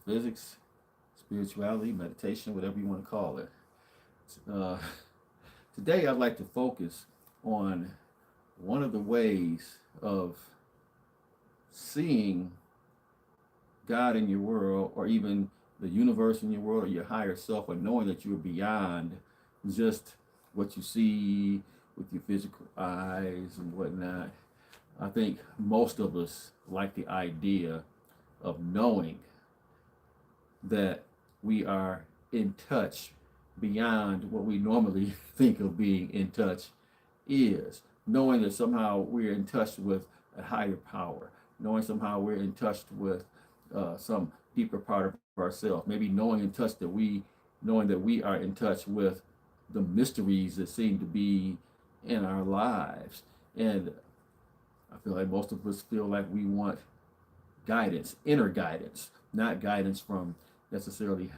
metaphysics, spirituality, meditation, whatever you want to call it. Uh, Today, I'd like to focus on one of the ways of seeing God in your world, or even the universe in your world, or your higher self, or knowing that you're beyond just what you see with your physical eyes and whatnot. I think most of us like the idea of knowing that we are in touch beyond what we normally think of being in touch is. Knowing that somehow we're in touch with a higher power, knowing somehow we're in touch with some deeper part of ourselves, maybe knowing that we are in touch with the mysteries that seem to be in our lives. And I feel like most of us feel like we want guidance, inner guidance, not guidance from necessarily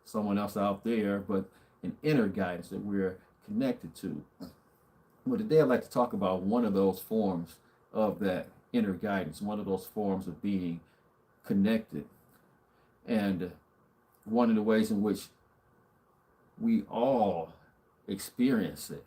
someone else out there, but an inner guidance that we're connected to. Well, today I'd like to talk about one of those forms of that inner guidance, one of those forms of being connected, and one of the ways in which we all experience it.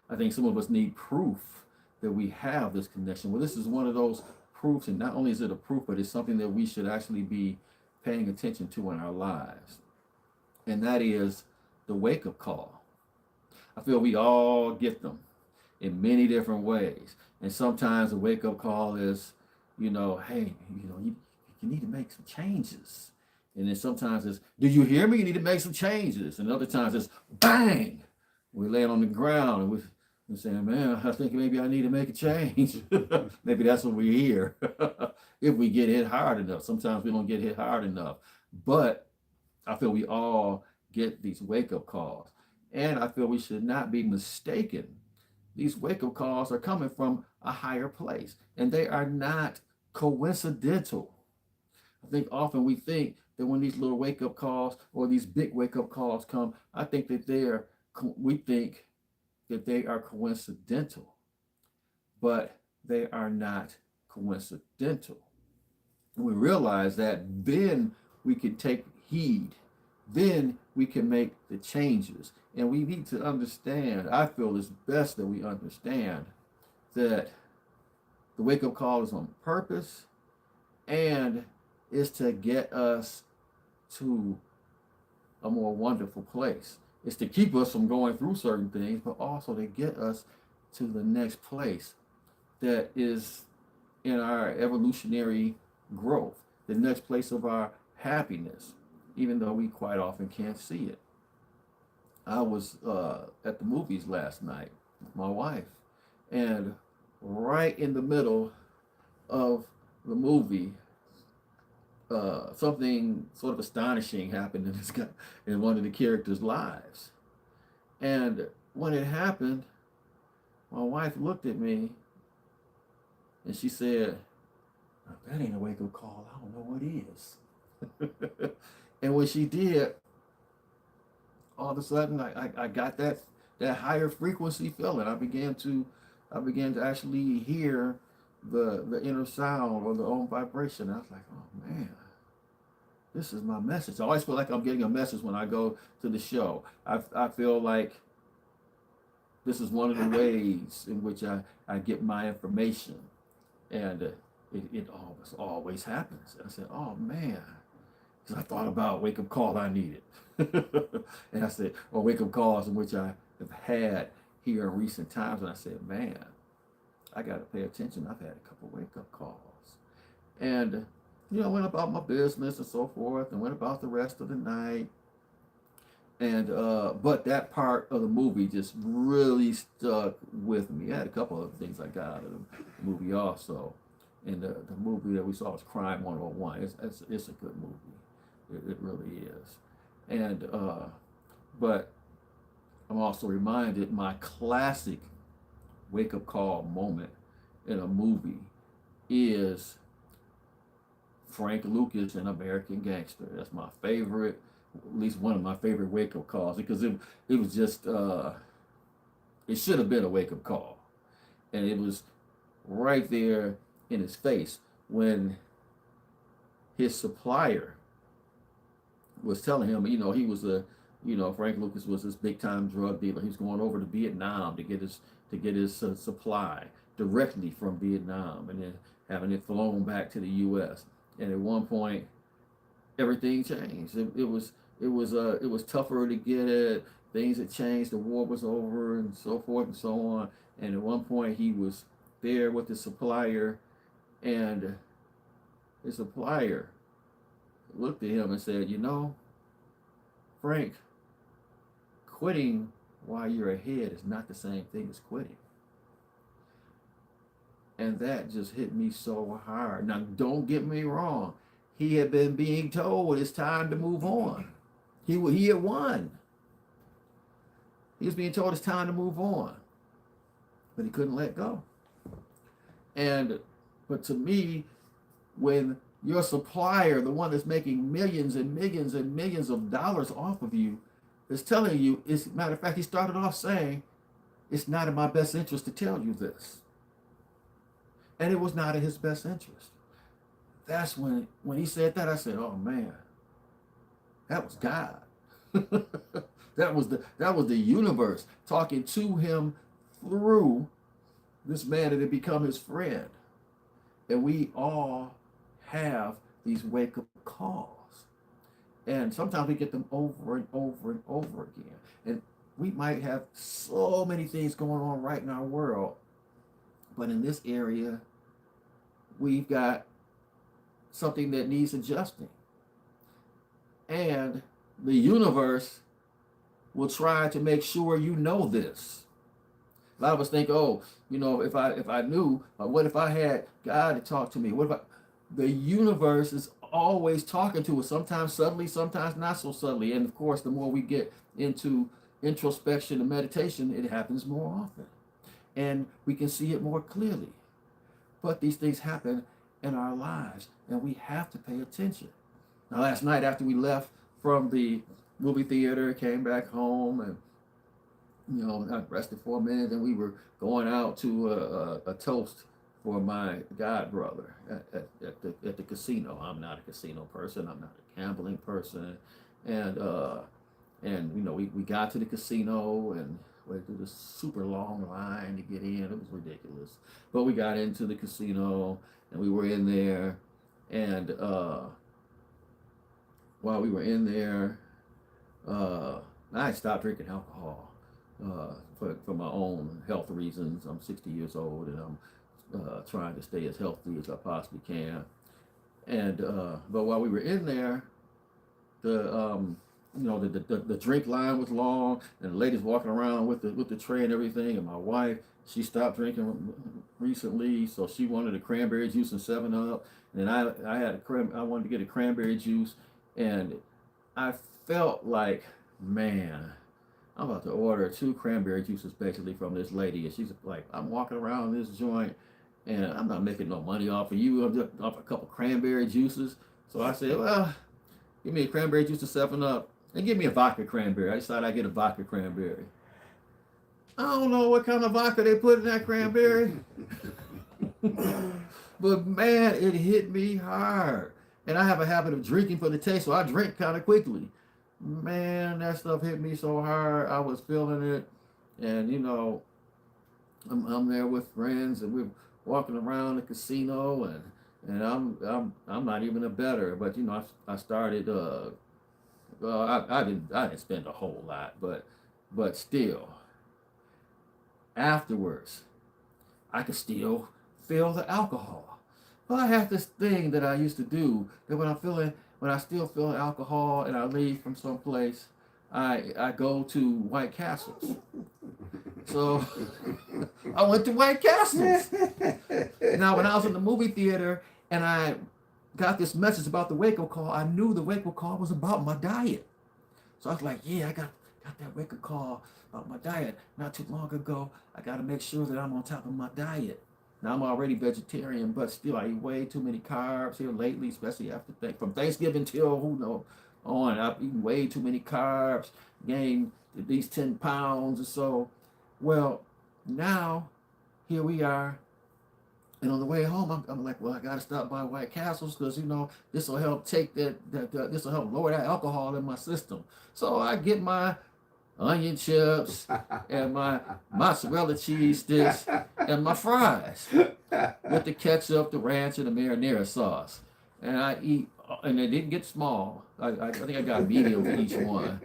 I think some of us need proof that we have this connection. Well, this is one of those proofs, and not only is it a proof, but it's something that we should actually be paying attention to in our lives. And that is the wake up call. I feel we all get them in many different ways. And sometimes the wake up call is, hey, you need to make some changes. And then sometimes it's, do you hear me? You need to make some changes. And other times it's, bang, we lay on the ground and we're saying, man, I think maybe I need to make a change. Maybe that's what we hear. If we get hit hard enough. Sometimes we don't get hit hard enough. But I feel we all get these wake up calls. And I feel we should not be mistaken. These wake up calls are coming from a higher place, and they are not coincidental. I think often we think that when these little wake up calls or these big wake up calls come, we think that they are coincidental, but they are not coincidental. When we realize that, then we can take heed, then we can make the changes. And we need to understand, I feel it's best that we understand that the wake up call is on purpose and is to get us to a more wonderful place. It's to keep us from going through certain things, but also to get us to the next place that is in our evolutionary growth, the next place of our happiness, even though we quite often can't see it. I was at the movies last night with my wife, and right in the middle of the movie, something sort of astonishing happened in one of the characters' lives. And when it happened, my wife looked at me and she said, "That ain't a wake up call. I don't know what is." And when she did, all of a sudden I got that higher frequency feeling. I began to actually hear the inner sound or the own vibration. I was like, oh man, this is my message. I always feel like I'm getting a message when I go to the show. I feel like this is one of the ways in which I get my information. And it always happens. And I said, oh man, because I thought about wake up call I needed. And I said, or wake up calls in which I have had here in recent times. And I said, man, I got to pay attention. I've had a couple wake up calls. And, went about my business and so forth and went about the rest of the night. And, but that part of the movie just really stuck with me. I had a couple of things I got out of the movie also. And the movie that we saw was Crime 101. It's a good movie. It really is. And but I'm also reminded my classic wake up call moment in a movie is Frank Lucas in American Gangster. That's my favorite, at least one of my favorite wake up calls, because it was just it should have been a wake up call, and it was right there in his face when his supplier was telling him, he was Frank Lucas was this big time drug dealer. He was going over to Vietnam to get his supply directly from Vietnam, and then having it flown back to the U.S. And at one point, everything changed. It was tougher to get it. Things had changed. The war was over, and so forth and so on. And at one point, he was there with the supplier, and his supplier looked at him and said, Frank, quitting while you're ahead is not the same thing as quitting. And that just hit me so hard. Now, don't get me wrong. He had been being told it's time to move on. He had won. He was being told it's time to move on. But he couldn't let go. But to me, when your supplier, the one that's making millions and millions and millions of dollars off of you, is telling you, as a matter of fact, he started off saying, it's not in my best interest to tell you this. And it was not in his best interest. That's when he said that, I said, oh man, that was God. that was the universe talking to him through this man that had become his friend. And we all have these wake-up calls. And sometimes we get them over and over and over again. And we might have so many things going on right in our world, but in this area, we've got something that needs adjusting. And the universe will try to make sure you know this. A lot of us think, if I knew, what if I had God to talk to me? What if the universe is always talking to us, sometimes subtly, sometimes not so subtly. And of course, the more we get into introspection and meditation, it happens more often. And we can see it more clearly. But these things happen in our lives, and we have to pay attention. Now, last night after we left from the movie theater, came back home, and I rested for a minute, and we were going out to a toast for my god brother at the casino. I'm not a casino person. I'm not a gambling person, and we got to the casino and went through this super long line to get in. It was ridiculous, but we got into the casino and we were in there, and while we were in there, I stopped drinking alcohol for my own health reasons. I'm 60 years old, and I'm trying to stay as healthy as I possibly can. And but while we were in there, the drink line was long, and the ladies walking around with the tray and everything. And my wife, she stopped drinking recently, so she wanted a cranberry juice and 7-Up. And I wanted to get a cranberry juice, and I felt like, man, I'm about to order 2 cranberry juices basically from this lady. And she's like, I'm walking around this joint, and I'm not making no money off of you. I'm just off a couple cranberry juices. So I said, well, give me a cranberry juice and 7-Up, and give me a vodka cranberry. I decided I'd get a vodka cranberry. I don't know what kind of vodka they put in that cranberry. But man, it hit me hard. And I have a habit of drinking for the taste, so I drink kind of quickly. Man, that stuff hit me so hard. I was feeling it. And I'm there with friends, and we're walking around the casino, and I'm not even a bettor, but I started I didn't spend a whole lot, but still afterwards I could still feel the alcohol. But I have this thing that I used to do that when I still feel alcohol and I leave from someplace, I go to White Castles. So I went to White Castles. Now, when I was in the movie theater and I got this message about the wake-up call, I knew the wake-up call was about my diet. So I was like, yeah, I got that wake-up call about my diet not too long ago. I got to make sure that I'm on top of my diet. Now, I'm already vegetarian, but still, I eat way too many carbs here lately, especially after from Thanksgiving till on. I've eaten way too many carbs, gained at least 10 pounds or so. Well, now, here we are And on the way home, I'm like, well, I got to stop by White Castles because, this will help take this will help lower that alcohol in my system. So I get my onion chips and my mozzarella cheese sticks and my fries with the ketchup, the ranch, and the marinara sauce. And I eat, and they didn't get small. I think I got medium for each one.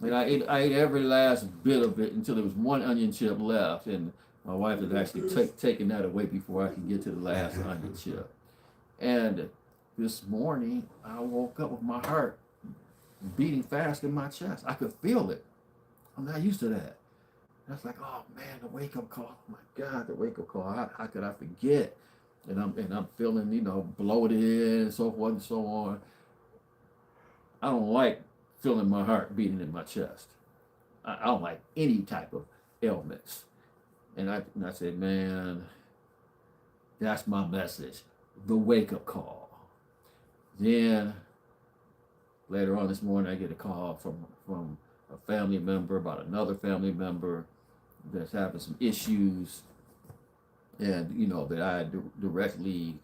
And I ate every last bit of it until there was one onion chip left. And my wife had actually taken that away before I could get to the last onion chip. And this morning, I woke up with my heart beating fast in my chest. I could feel it. I'm not used to that. And I was like, oh man, the wake up call. Oh my God, the wake up call. How could I forget? And I'm feeling, bloated and so forth and so on. I don't like feeling my heart beating in my chest. I don't like any type of ailments. And I said, man, that's my message. The wake up call. Then later on this morning, I get a call from a family member about another family member that's having some issues, and that I directly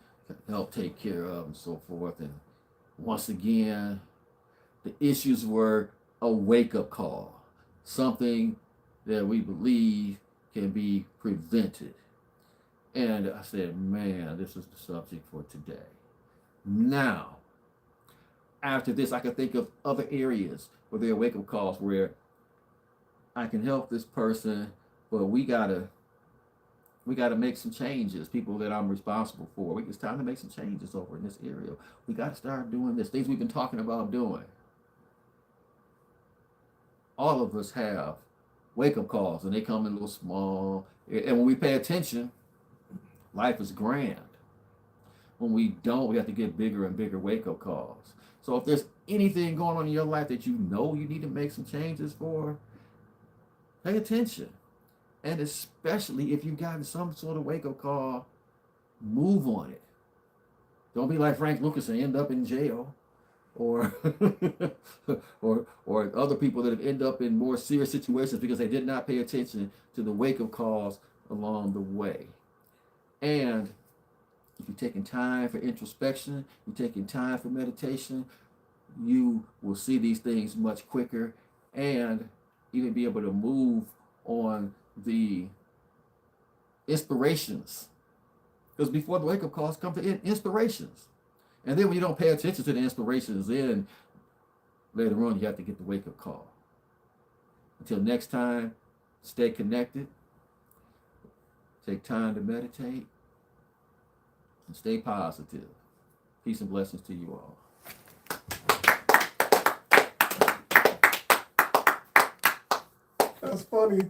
help take care of and so forth. And once again, the issues were a wake-up call, something that we believe can be prevented. And I said, man, this is the subject for today. Now, after this, I can think of other areas where there are wake-up calls where I can help this person, but we gotta make some changes. People that I'm responsible for, it's time to make some changes over in this area. We got to start doing this. Things we've been talking about doing. All of us have wake-up calls, and they come in a little small. And when we pay attention, life is grand. When we don't, we have to get bigger and bigger wake-up calls. So if there's anything going on in your life that you need to make some changes for, pay attention. And especially if you've gotten some sort of wake-up call, move on it. Don't be like Frank Lucas and end up in jail, or or other people that have ended up in more serious situations because they did not pay attention to the wake-up calls along the way. And if you're taking time for introspection, you're taking time for meditation, you will see these things much quicker and even be able to move on the inspirations. Because before the wake-up calls come to inspirations. And then when you don't pay attention to the inspirations, then later on you have to get the wake-up call. Until next time, stay connected. Take time to meditate. And stay positive. Peace and blessings to you all. That's funny.